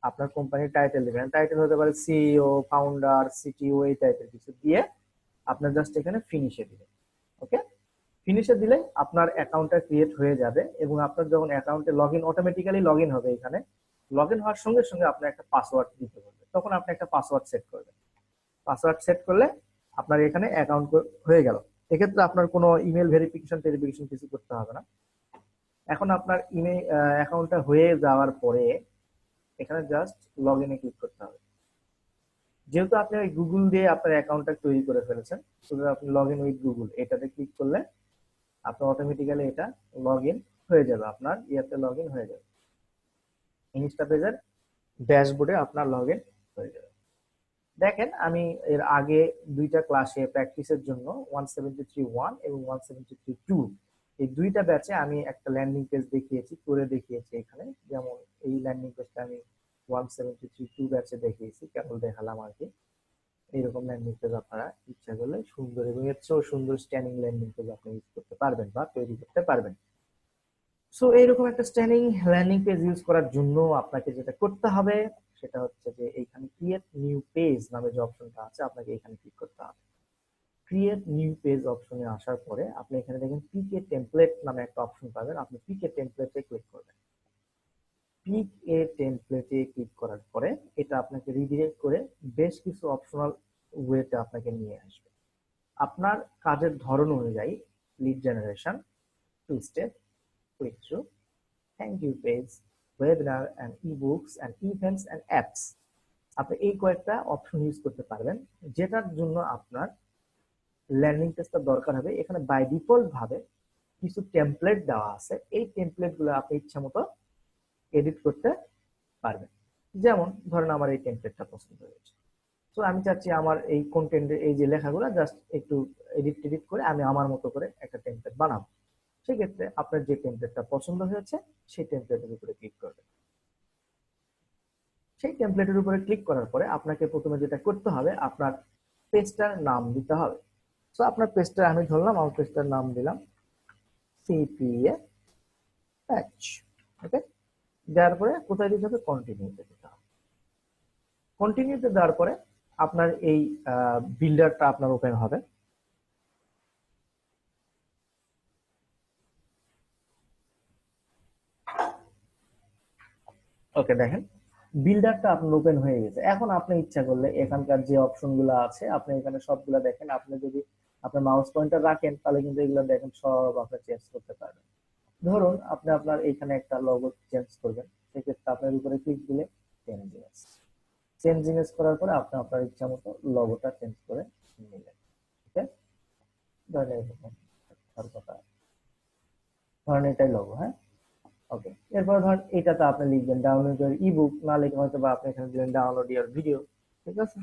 আপনার কোম্পানির টাইটেল দিবেন, টাইটেল হতে পারে সিইও, ফাউন্ডার, সিটিও, এই টাইপের কিছু দিয়ে আপনার জাস্ট এখানে ফিনিশে দিবেন। ওকে, ফিনিশে দিলে আপনার অ্যাকাউন্টটা ক্রিয়েট হয়ে যাবে এবং আপনার যখন অ্যাকাউন্টে অটোমেটিক্যালি লগ ইন হবে, এখানে লগ ইন হওয়ার সঙ্গে সঙ্গে আপনার একটা পাসওয়ার্ড দিতে হবে, তখন আপনি একটা পাসওয়ার্ড সেট করবেন। পাসওয়ার্ড সেট করলে আপনার এখানে অ্যাকাউন্ট হয়ে গেল। এক্ষেত্রে আপনার কোনো ইমেল ভেরিফিকেশন কিছু করতে হবে না। এখন আপনার ইমেল অ্যাকাউন্টটা হয়ে যাওয়ার পরে এখানে জাস্ট লগ ইনে ক্লিক করতে হবে। যেহেতু আপনি ওই গুগল দিয়ে আপনার অ্যাকাউন্টটা তৈরি করে ফেলেছেন, শুধু আপনি লগ ইন উইথ গুগল এটাতে ক্লিক করলে আপনার অটোমেটিক্যালি এটা লগ ইন হয়ে যাবে, আপনার ইয়াতে লগ ইন হয়ে যাবে, ইনস্টা পেজের ড্যাশবোর্ডে আপনার লগ ইন হয়ে যাবে। দেখেন আমি এর আগে দুইটা ক্লাসে প্র্যাকটিসের জন্য 173.1 এবং 173.2 এই দুইটা ব্যাচে আমি একটা ল্যান্ডিং পেজ দেখিয়েছি, করে দেখিয়েছি। এখানে যেমন এই ল্যান্ডিং পেজটা আমি 173.2 ব্যাচে দেখিয়েছি, কেবল দেখালাম আর কি। এইরকম ল্যান্ডিং পেজ আপনারা ইচ্ছা করলে সুন্দর এবং এর চেয়েও সুন্দর স্ট্যান্ডিং ল্যান্ডিং পেজ আপনি ইউজ করতে পারবেন বা তৈরি করতে পারবেন। সো এইরকম একটা স্ট্যান্ডিং ল্যান্ডিং পেজ ইউজ করার জন্য আপনাকে যেটা করতে হবে সেটা হচ্ছে যে এইখানে ক্রিয়েট নিউ পেজ নামে যে অপশনটা আছে আপনাকে এখানে ক্লিক করতে হবে। ক্রিয়েট নিউ পেজ অপশনে আসার পরে আপনি এখানে দেখেন পিকে টেমপ্লেট নামে একটা অপশন পাবেন, আপনি পিকে টেমপ্লেটে ক্লিক করবেন। পিক এ টেমপ্লেটে ক্লিক করার পরে এটা আপনাকে রিডিরেক্ট করে বেশ কিছু অপশনাল ওয়েতে আপনাকে নিয়ে আসবে। আপনার কাজের ধরন অনুযায়ী lead generation, two step, click through, thank you page, webinar and ebooks and events and apps, আপনি এই কয়েকটা অপশন ইউজ করতে পারবেন যেটার জন্য আপনার ল্যান্ডিং পেজটা দরকার হবে। এখানে বাই ডিফল্ট ভাবে কিছু টেমপ্লেট দেওয়া আছে, এই টেমপ্লেট গুলো আপনি ইচ্ছা মতো এডিট করতে পারবেন। যেমন ধরেন আমার এই টেমপ্লেটটা পছন্দ হয়েছে, তো আমি চাচ্ছি আমার এই কন্টেন্টের এই যে লেখাগুলো জাস্ট একটু এডিট করে আমি আমার মতো করে একটা টেমপ্লেট বানাবো। সেক্ষেত্রে আপনার যে টেমপ্লেটটা পছন্দ হয়েছে সেই টেমপ্লেটের উপরে ক্লিক করবেন। সেই টেমপ্লেটের উপরে ক্লিক করার পরে আপনাকে প্রথমে যেটা করতে হবে আপনার পেজটার নাম দিতে হবে। তো আপনার পেজটা আমি ধরলাম, আমার পেজটার নাম দিলাম সিপিএ প্যাচ। ওকে, দেওয়ার পরে কোথায় দিতে হবে, কন্টিনিউতে দিতে হবে। কন্টিনিউতে দেওয়ার পরে আপনার এই বিল্ডারটা আপনার ওপেন হবে। ওকে, দেখেন বিল্ডারটা আপনার ওপেন হয়ে গেছে। এখন আপনি ইচ্ছা করলে এখানকার যে অপশন গুলো আছে আপনি এখানে সবগুলা দেখেন, আপনি যদি আপনার মাউস পয়েন্টার রাখেন তাহলে কিন্তু এগুলো দেখেন সব আপনি চেঞ্জ করতে পারবেন। ধরুন আপনি আপনার এখানে একটা লগো চেঞ্জ করবেন, সেক্ষেত্রে আপনার উপরে ক্লিক দিলে চেঞ্জিংস করার পরে আপনি আপনার ইচ্ছা মতো লগোটা চেঞ্জ করে নিলেন। ঠিক আছে, ধরেন ধরেন এটাই লগো, হ্যাঁ। ওকে, এরপর ধরেন এটাতে আপনি লিখবেন ডাউনলোড ইউর ইবুক, না লিখে হয়তো বা আপনি এখানে দিলেন ডাউনলোড ইউর ভিডিও। ঠিক আছে,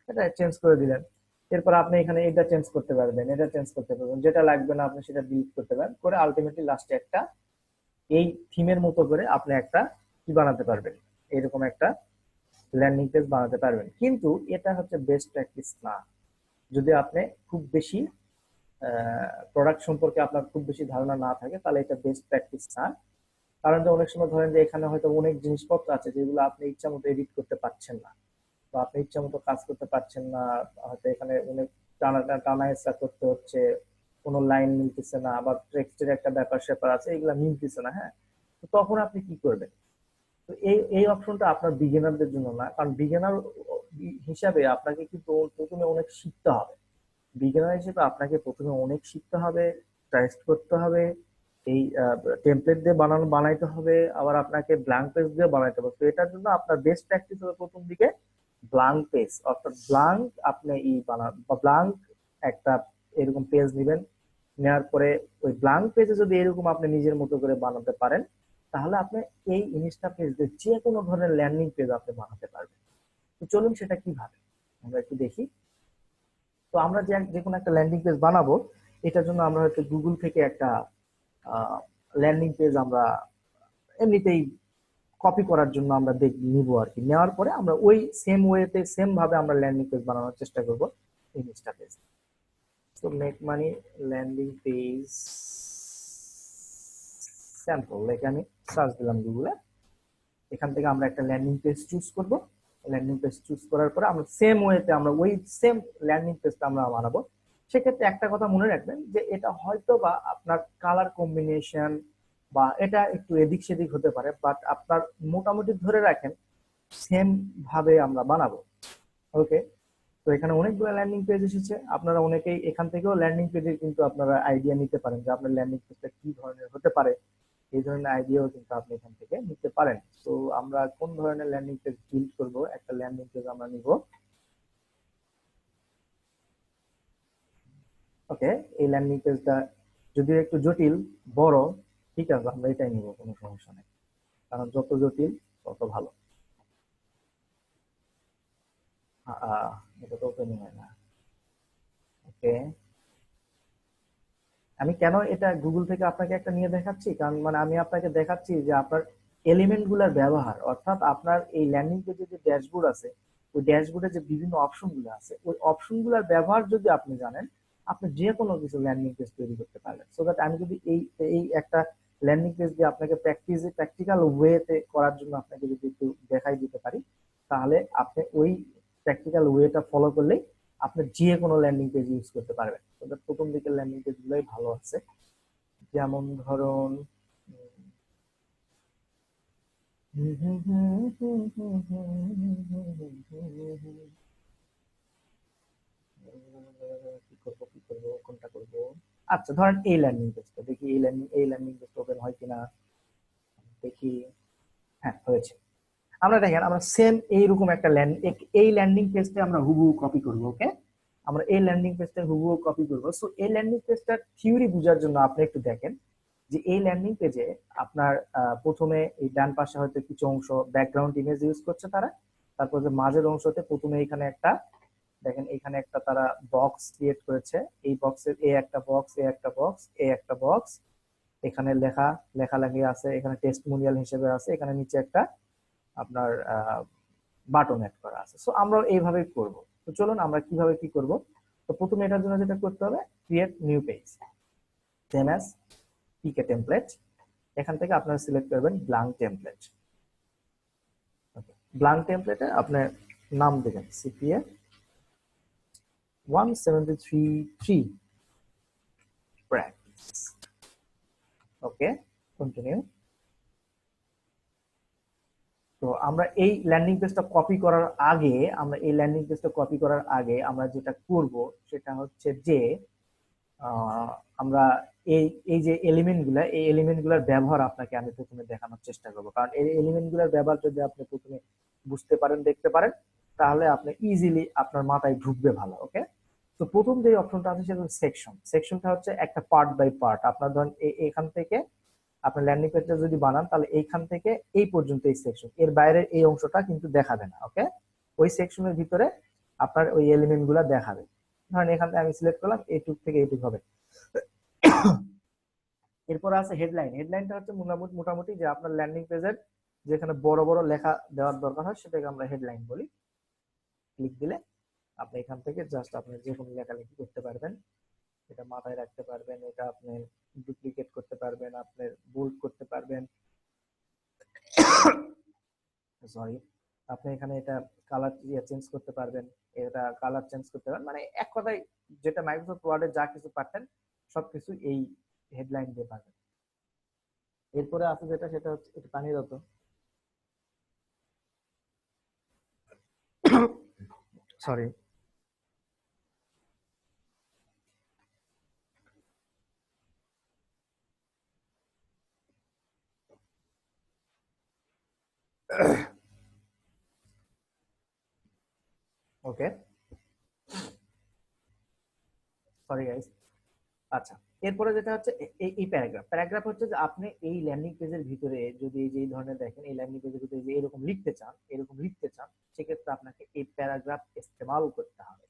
এটা চেঞ্জ করে দিলেন। এরপর আপনি এখানে এটা চেঞ্জ করতে পারবেন, এটা চেঞ্জ করতে পারবেন, যেটা লাগবে না আপনি সেটা ডিলিট করতে পারেন, করে আলটিমেটলি লাস্টে একটা এই থিমের মতো করে আপনি একটা কি বানাতে পারবেন, এরকম একটা ল্যান্ডিং পেজ বানাতে পারবেন। কিন্তু এটা হচ্ছে বেস্ট প্র্যাকটিস না। যদি আপনি খুব বেশি প্রোডাক্ট সম্পর্কে আপনার খুব বেশি ধারণা না থাকে তাহলে এটা বেস্ট প্র্যাকটিস না। কারণ যে অনেক সময় ধরেন যে এখানে হয়তো অনেক জিনিসপত্র আছে যেগুলো আপনি ইচ্ছা মতো এডিট করতে পারছেন না, বা আপনি ইচ্ছা মতো কাজ করতে পারছেন না, হয়তো এখানে অনেক টানা টানা হেঁচড়া করতে হচ্ছে, কোনো লাইন মিলতেছে না, আবার টেক্সটের একটা ব্যাপার স্যাপার আছে এগুলো মিলতেছে না, হ্যাঁ। তো তখন আপনি কি করবেন, তো এই এই অপশনটা আপনার বিগিনারদের জন্য না, কারণ বিগিনার হিসাবে আপনাকে কিন্তু প্রথমে অনেক শিখতে হবে। বিগিনার হিসেবে আপনাকে প্রথমে অনেক শিখতে হবে, টেস্ট করতে হবে, এই টেমপ্লেট দিয়ে বানাইতে হবে, আবার আপনাকে ব্ল্যাঙ্ক পেজ দিয়ে বানাইতে হবে। তো এটার জন্য আপনার বেস্ট প্র্যাকটিস হবে প্রথম দিকে ব্ল্যাঙ্ক পেজ, অর্থাৎ ব্ল্যাঙ্ক আপনি বানান বা ব্ল্যাঙ্ক একটা এরকম পেজ নেবেন। নেওয়ার পরে ওই ব্ল্যাঙ্ক পেজে যদি এরকম আপনি নিজের মতো করে বানাতে পারেন তাহলে আপনি এই ইনস্টা পেজ দিয়ে যে কোনো ধরনের ল্যান্ডিং পেজ আপনি বানাতে পারবেন। তো চলুন সেটা কিভাবে আমরা একটু দেখি। তো আমরা যে যে কোনো একটা ল্যান্ডিং পেজ বানাবো, এটার জন্য আমরা হয়তো গুগল থেকে একটা ল্যান্ডিং পেজ আমরা এমনিতেই কপি করার জন্য আমরা নিব আর কি। নেওয়ার পরে আমরা ওই সেম ওয়েতে সেম ভাবে আমরা ল্যান্ডিং পেজ বানানোর চেষ্টা করব ইনস্টা পেজ। তো make money landing page sample লেখে আমি সার্চ দিলাম গুগলে। এখান থেকে আমরা একটা ল্যান্ডিং পেজ চুজ করব। ল্যান্ডিং পেজ চুজ করার পরে আমরা সেম ওয়েতে আমরা ওই সেম ল্যান্ডিং পেজটা আমরা বানাবো। সেক্ষেত্রে একটা কথা মনে রাখবেন যে এটা হয়তো বা আপনার কালার কম্বিনেশন বা এটা একটু এদিক সেদিক হতে পারে, বাট আপনার মোটামুটি ধরে রাখেন সেম ভাবে আমরা বানাবো। ওকে, তো এখানে অনেকগুলো ল্যান্ডিং পেজ এসেছে, আপনারা অনেকেই এখান থেকেও ল্যান্ডিং পেজে কিন্তু আপনারা আইডিয়া নিতে পারেন যে আপনার ল্যান্ডিং পেজটা কি ধরনের হতে পারে। এই ধরনের আইডিয়াও কিন্তু আপনি এখান থেকে নিতে পারেন। তো আমরা কোন ধরনের ল্যান্ডিং পেজ বিল্ড করব, একটা ল্যান্ডিং পেজ আমরা নিব। ওকে, এই ল্যান্ডিং পেজটা যদি একটু জটিল, বড়, ঠিক আছে, আমরা এটাই নিব, কোনো সমস্যা নেই, কারণ যত জটিল তত ভালো। এটা তো ওপেনই হয় না। ওকে, আমি কেন এটা গুগল থেকে আপনাকে একটা নিয়ে দেখাচ্ছি, কারণ মানে আমি আপনাকে দেখাচ্ছি যে আপনার এলিমেন্ট গুলার ব্যবহার, অর্থাৎ আপনার এই ল্যান্ডিং পেজে যে ড্যাশবোর্ড আছে, ওই ড্যাশবোর্ডে যে বিভিন্ন অপশন গুলো আছে, ওই অপশন গুলার ব্যবহার যদি আপনি জানেন, আপনি যে কোনো কিছু ল্যান্ডিং পেজ তৈরি করতে পারবেন। সো দ্যাট আমি যদি এই এই একটা ল্যান্ডিং পেজ দিয়ে আপনাকে প্র্যাকটিক্যাল ওয়েতে করার জন্য আপনাকে যদি একটু দেখাই দিতে পারি, তাহলে আপনি ওই প্র্যাকটিক্যাল ওয়েটা ফলো করলেই আপনি যে কোনো ল্যান্ডিং পেজ ইউজ করতে পারবেন। ওদের প্রথম দিকের ল্যান্ডিং পেজ গুলোই ভালো আছে, যেমন ধরুন কি করবো কি করবো, কোনটা করবো। আচ্ছা, ধরেন এই ল্যান্ডিং পেজটা দেখি, এই ল্যান্ডিং পেজটা ওপেন হয় কিনা দেখি। হ্যাঁ, হয়েছে। আমরা দেখেন আমরা সেম এইরকম একটা এই ল্যান্ডিং পেজটা আমরা হুবহু কপি করব। ওকে, আমরা এই ল্যান্ডিং পেজটা হুবহু কপি করব। সো এই ল্যান্ডিং পেজটার থিওরি বোঝার জন্য আপনি একটু দেখেন যে এই ল্যান্ডিং পেজে আপনার প্রথমে এই ডান পাশে হয়তো কিছু অংশ ব্যাকগ্রাউন্ড ইমেজ ইউজ করছে তারা। তারপর যে মাঝের অংশতে প্রথমে এখানে একটা, দেখেন এখানে একটা তারা বক্স ক্রিয়েট করেছে। এই বক্সের এ একটা বক্স, এ একটা বক্স, এ একটা বক্স, এখানে লেখালেখি আছে, এখানে টেস্টিমোনিয়াল হিসেবে আছে, এখানে নিচে একটা আপনার বাটন অ্যাড করা আছে। সো আমরা এইভাবে করব। তো চলুন আমরা কিভাবে কি করব। তো প্রথমে এটার জন্য যেটা করতে হবে, create new page, same as PK template. এখান থেকে আপনারা সিলেক্ট করবেন ব্ল্যাঙ্ক টেমপ্লেট। ব্ল্যাঙ্ক টেমপ্লেটে আপনি নাম দেবেন সিপিএ 173 practice। ওকে, কন্টিনিউ। তো আমরা এই ল্যান্ডিং পেজটা কপি করার আগে, আমরা যেটা করব সেটা হচ্ছে যে আমরা এই এই যে এলিমেন্ট গুলার ব্যবহার আপনাকে আমি প্রথমে দেখানোর চেষ্টা করবো, কারণ এই এলিমেন্ট গুলার ব্যবহার যদি আপনি প্রথমে বুঝতে পারেন, দেখতে পারেন, তাহলে আপনি ইজিলি আপনার মাথায় ঢুকবে ভালো। ওকে, তো প্রথম যে অপশনটা আছে সেটা হচ্ছে সেকশন। সেকশনটা হচ্ছে একটা পার্ট বাই পার্ট। আপনার ধরেন এখান থেকে আপনার ল্যান্ডিং পেজটা যদি বানান, তাহলে এইখান থেকে এই পর্যন্ত এই সেকশন, এর বাইরের এই অংশটা কিন্তু দেখাবে না। ওকে, ওই সেকশনের ভিতরে আপনার ওই এলিমেন্ট গুলা দেখাবে। ধরেন এখান থেকে আমি সিলেক্ট করলাম এইটুক থেকে এইটুক হবে। এরপর আছে হেডলাইন। হেডলাইনটা হচ্ছে মোটামুটি যে আপনার ল্যান্ডিং পেজের যেখানে বড় বড় লেখা দেওয়ার দরকার হয় সেটাকে আমরা হেডলাইন বলি। ক্লিক দিলে আপনি এখান থেকে জাস্ট আপনি যে কোনো লেখালেখি করতে পারবেন, এটা মাথায় রাখতে পারবেন, এটা আপনি ডুপ্লিকেট করতে পারবেন, আপনি বোল্ড করতে পারবেন, সরি, আপনি এখানে এটা কালার চেঞ্জ করতে পারবেন, এটা কালার চেঞ্জ করতে পারবেন, মানে এক কথায় যেটা মাইক্রোসফট ওয়ার্ডে যা কিছু পারতেন সবকিছু এই হেডলাইন দিয়ে পারবেন। এরপরে আছে যেটা, সেটা হচ্ছে এটা পানিরত। সরি, ওকে, সরি গাইস। আচ্ছা, এরপরে যেটা হচ্ছে এই প্যারাগ্রাফ। প্যারাগ্রাফ হচ্ছে যে আপনি এই ল্যান্ডিং পেজের ভিতরে যদি এই যে এই ধরনের দেখেন, এই ল্যান্ডিং পেজের ভিতরে যে এরকম লিখতে চান, সেক্ষেত্রে আপনাকে এই প্যারাগ্রাফ ইস্তেমাল করতে হবে।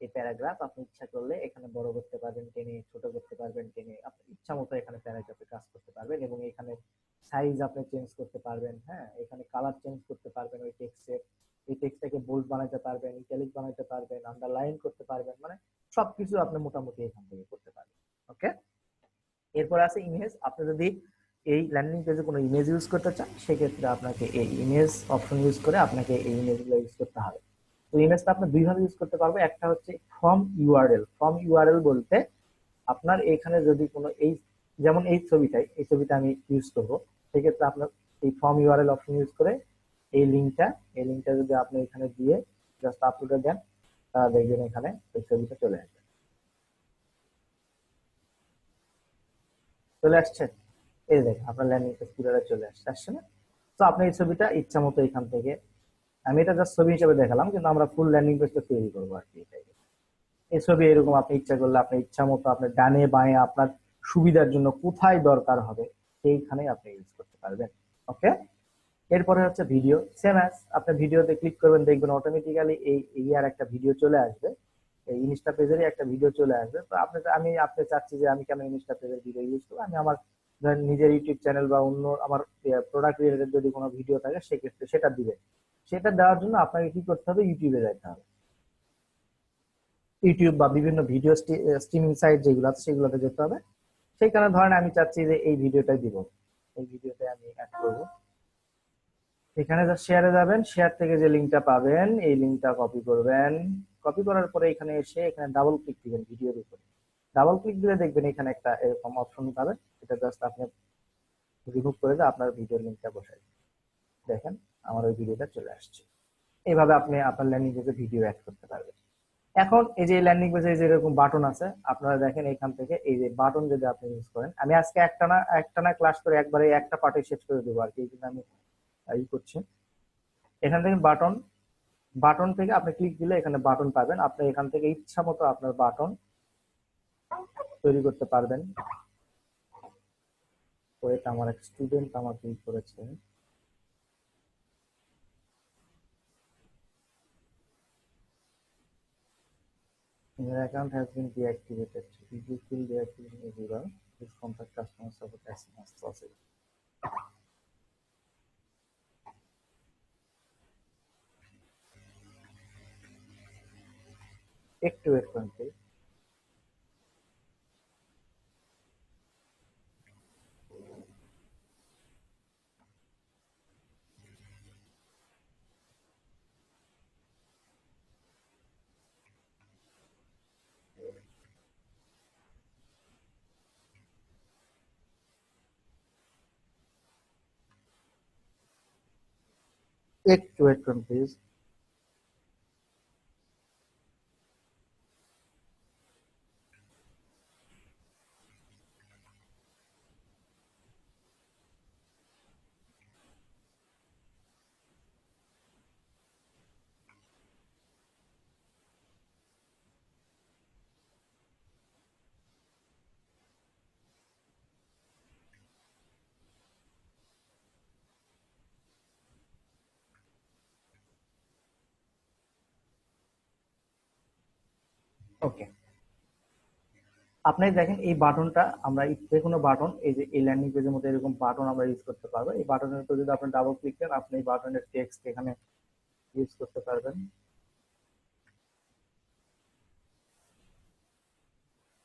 এই প্যারাগ্রাফ আপনি ইচ্ছা করলে এখানে বড় করতে পারবেন, টেনে ছোট করতে পারবেন, টেনে আপনি ইচ্ছা মতো এখানে প্যারাগ্রাফে কাজ করতে পারবেন, এবং এখানে সাইজ আপনি চেঞ্জ করতে পারবেন। হ্যাঁ, এখানে কালার চেঞ্জ করতে পারবেন ওই টেক্সটের, এই টেক্সটটাকে বোল্ড বানাতে পারবেন, ইটালিক বানাতে পারবেন, আন্ডারলাইন করতে পারবেন, মানে সবকিছু আপনি মোটামুটি এখান থেকে করতে পারবেন। ওকে, এরপর আছে ইমেজ। আপনি যদি এই ল্যান্ডিং পেজে কোনো ইমেজ ইউজ করতে চান, সেক্ষেত্রে আপনাকে এই ইমেজ অপশন ইউজ করে আপনাকে এই ইমেজগুলো ইউজ করতে হবে। তো ইমেজটা আপনি দুইভাবে ইউজ করতে পারবো। একটা হচ্ছে ফ্রম ইউআরএল। ফ্রম ইউআরএল বলতে আপনার এখানে যদি কোনো এই, যেমন এই ছবিটা আমি ইউজ করব, সেক্ষেত্রে আপনার এই ফর্ম ইউআরএল অপশন ইউজ করে এই লিঙ্কটা যদি আপনি এখানে দিয়ে জাস্ট আপলোডে দেন, তাহলে দেখবেন এখানে এই ছবিটা চলে আসবে। চলে আসছে, এই দেখেন আপনার ল্যান্ডিং পেজ পুরোটা চলে আসছে না? তো আপনি এই ছবিটা ইচ্ছা মতো এখান থেকে, আমি এটা জাস্ট ছবি হিসেবে দেখালাম, কিন্তু আমরা ফুল ল্যান্ডিং পেজটা তৈরি করবো আর কি। এটাই এই ছবি এরকম আপনি ইচ্ছা করলে আপনি ইচ্ছা মতো আপনার ডানে বাঁয়ে আপনার সুবিধার জন্য কোথায় দরকার হবে সেইখানে আপনি ইউজ করতে পারবেন। ওকে, এরপরে হচ্ছে ভিডিও। সেম অ্যাজ আপনি ভিডিওতে ক্লিক করবেন, দেখবেন অটোমেটিক্যালি এই ইয়ার একটা ভিডিও চলে আসবে, এই ইনস্টা পেজেরই একটা ভিডিও চলে আসবে। তো আপনি চাচ্ছি যে আমি কেন ইনস্টা পেজের ভিডিও ইউজ করবো, আমি আমার ধরেন নিজের ইউটিউব চ্যানেল বা অন্য আমার প্রোডাক্ট রিলেটেড যদি কোনো ভিডিও থাকে সেক্ষেত্রে সেটা দিবে। সেটা দেওয়ার জন্য আপনাকে কি করতে হবে, ইউটিউবে যাইতে হবে। ইউটিউব বা বিভিন্ন ভিডিও স্ট্রিমিং সাইট যেগুলো আছে সেগুলোতে যেতে হবে। সেইখানে ধরেন আমি চাচ্ছি যে এই ভিডিওটাই দিব, এই ভিডিওতে আমি অ্যাড করবো। এখানে যা শেয়ারে যাবেন, শেয়ার থেকে যে লিঙ্কটা পাবেন এই লিঙ্কটা কপি করবেন। কপি করার পরে এখানে এসে এখানে ডাবল ক্লিক দিবেন ভিডিওর উপরে। ডাবল ক্লিক দিলে দেখবেন এখানে একটা এরকম অপশন পাবেন, এটা জাস্ট আপনি রিমুভ করে দিয়ে আপনার ভিডিওর লিঙ্কটা বসাই দেখেন আমার ওই ভিডিওটা চলে আসছে। এইভাবে আপনি আপনার ল্যান্ডিং পেজে ভিডিও অ্যাড করতে পারবেন। এখন এই যে ল্যান্ডিং পেজে যে এরকম বাটন আছে, আপনারা দেখেন এখান থেকে এই যে বাটন যদি আপনি ইউজ করেন, আমি আজকে একটা না ক্লাস করে একবারে একটা পার্টে শেষ করে দেবো আর কি, এই জন্য আমি ই করছি। এখান থেকে বাটন, বাটন থেকে আপনি ক্লিক দিলে এখানে বাটন পাবেন। আপনি এখান থেকে ইচ্ছা মতো আপনার বাটন তৈরি করতে পারবেন। ওয়েট, আমার এক স্টুডেন্ট আমার ক্লিক করেছে। Your account has been deactivated. If you feel deactivation is error, please contact customer support as soon as possible. একটু ওয়েট করুন প্লিজ। একটু ওয়েট করুন প্লিজ। ওকে, আপনি দেখেন এই বাটনটা আমরা যে কোনো বাটন, এই যে এই ল্যান্ডিং পেজের মধ্যে এরকম বাটন আমরা ইউজ করতে পারবো। এই বাটনের উপর যদি আপনি ডাবল ক্লিক করেন, আপনি এই বাটনের টেক্সট এখানে ইউজ করতে পারবেন।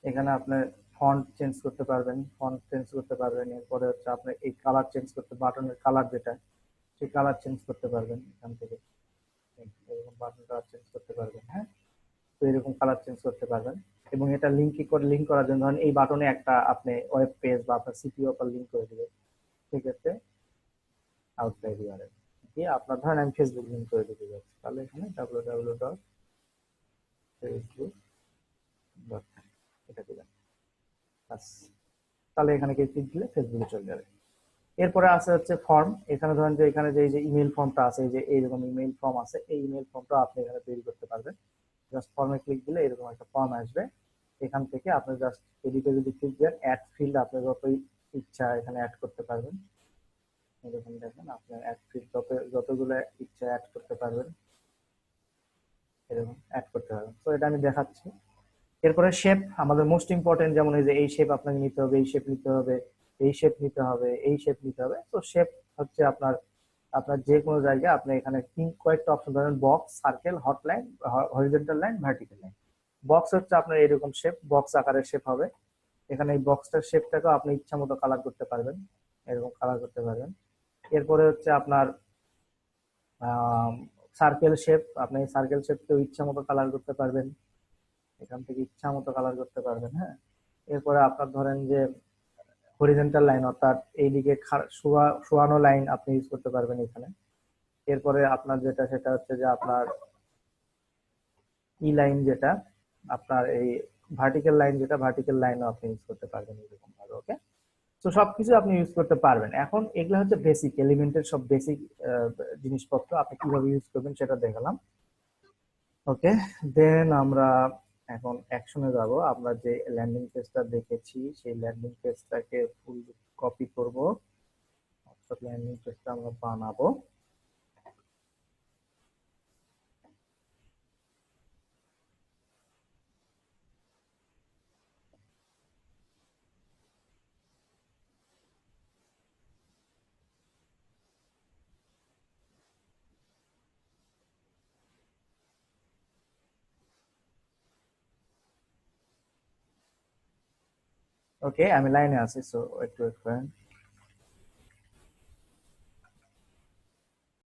এখানে আপনি ফন্ট চেঞ্জ করতে পারবেন, এরপরে হচ্ছে আপনি এই কালার চেঞ্জ করতে, বাটনের কালার যেটা সেই কালার চেঞ্জ করতে পারবেন এখান থেকে। এরকম বাটনটা চেঞ্জ করতে পারবেন, হ্যাঁ। তো এরকম কালার চেঞ্জ করতে পারবেন। এবং এটা লিঙ্ক করার জন্য ধরেন এই বাটনে একটা আপনি ওয়েব পেজ বা আপনার সিপিইউ উপর লিঙ্ক করে দিবেন, সেক্ষেত্রে আউটসাইড ইউআরএল দিয়ে আপনার ধরেন আমি ফেসবুক লিঙ্ক করে দিতে যাচ্ছি, তাহলে এখানে www.facebook. এটা দিবেন, বাস। তাহলে এখানে ক্লিক দিলে ফেসবুকে চলে যাবে। এরপরে আছে হচ্ছে ফর্ম। এখানে ধরেন যে এখানে যে এই যে ইমেল ফর্মটা আছে, এই যে এইরকম ইমেল ফর্ম আছে, এই ইমেল ফর্মটা আপনি এখানে তৈরি করতে পারবেন। জাস্ট ফর্মে ক্লিক দিলে এরকম একটা ফর্ম আসবে। এখান থেকে আপনি জাস্ট এডিটে যদি ক্লিক দেন, অ্যাড ফিল্ড আপনি যতই ইচ্ছা এখানে অ্যাড করতে পারবেন। এরকম দেখেন আপনার অ্যাড ফিল্ড যতগুলো ইচ্ছা অ্যাড করতে পারবেন, এরকম অ্যাড করতে পারবেন। তো এটা আমি দেখাচ্ছি। এরপরে শেপ আমাদের মোস্ট ইম্পর্টেন্ট, যেমন এই যে এই শেপ আপনাকে নিতে হবে, এই শেপ নিতে হবে, এই শেপ নিতে হবে, এই শেপ নিতে হবে। তো শেপ হচ্ছে আপনার আপনার যে কোনো জায়গায় আপনি এখানে কয়েকটা অপশন ধরেন, box, circle, hotline, horizontal line, vertical line. Box হচ্ছে আপনার এরকম শেপ, বক্স আকারের শেপ হবে। এখানে এই বক্সটার শেপটাকেও আপনি ইচ্ছা মতো কালার করতে পারবেন। এরকম কালার করতে পারবেন। এরপরে হচ্ছে আপনার সার্কেল শেপ, আপনি সার্কেল শেপকেও ইচ্ছা মতো কালার করতে পারবেন, এখান থেকে ইচ্ছা মতো কালার করতে পারবেন। হ্যাঁ, এরপরে আপনার ধরেন যে হরিজন্টাল লাইন, অর্থাৎ এইদিকে শোয়ানো লাইন আপনি ইউজ করতে পারবেন এখানে। এরপরে আপনার যেটা সেটা হচ্ছে যে আপনার ই লাইন, যেটা আপনার এই ভার্টিক্যাল লাইন, যেটা ভার্টিক্যাল লাইনও আপনি ইউজ করতে পারবেন এরকম ভাবে। ওকে, তো সবকিছু আপনি ইউজ করতে পারবেন। এখন এগুলো হচ্ছে বেসিক এলিমেন্টের সব বেসিক জিনিসপত্র, আপনি কিভাবে ইউজ করবেন সেটা দেখালাম। ওকে, দেন আমরা এখন অ্যাকশনে যাব। আমরা যে ল্যান্ডিং পেজটা দেখেছি সেই ল্যান্ডিং পেজটাকে ফুল কপি করব, অর্থাৎ ল্যান্ডিং পেজটা আমরা বানাবো। ওকে, আমি লাইনে আছি, সো একটু ওয়েট করেন।